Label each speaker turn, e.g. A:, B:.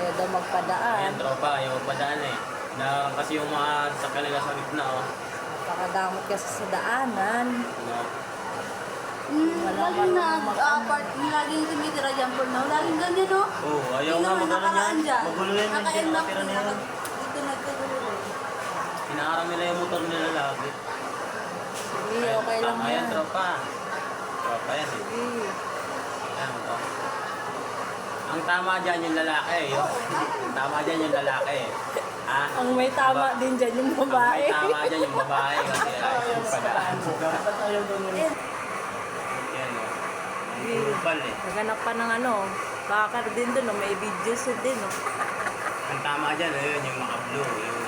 A: Ayaw daw magpadaan.
B: Ayan, tropa, ayaw magpadaan eh. Kasi yung mga sakyan nila sa gitna, oh.
A: Pakadamot kasi sa daanan.
B: No?
C: Laging nag-apart, laging tumitira dyan po na. Laging ganyan, no?
B: Oo, ayaw
C: Hindi
B: nga
C: naman
B: magano
C: nakaraan
B: yan.
C: dyan.
B: Magulo yan, hindi
C: Naka-end up
B: nakatira
C: din,
B: na yan.
C: dito nagkagulo.
B: Pinaharang nila yung motor nila lagi.
A: Sige, okay lang
B: Tama yan,
A: yan.
B: tropa. Tropa yan eh.
A: Sige.
B: Ayan, oh. Ang tama dyan yung lalaki eh. Ang tama dyan yung lalaki eh. Ha?
A: Ang may tama din dyan yung babae.
B: Ang may tama dyan yung babae kasi ayaw magpadaan. Yan oh. Ang kupal eh.
A: Naganap pa ng ano, bakar din doon, may videos din.
B: Ang tama dyan, ayun, yung naka-blue. Yung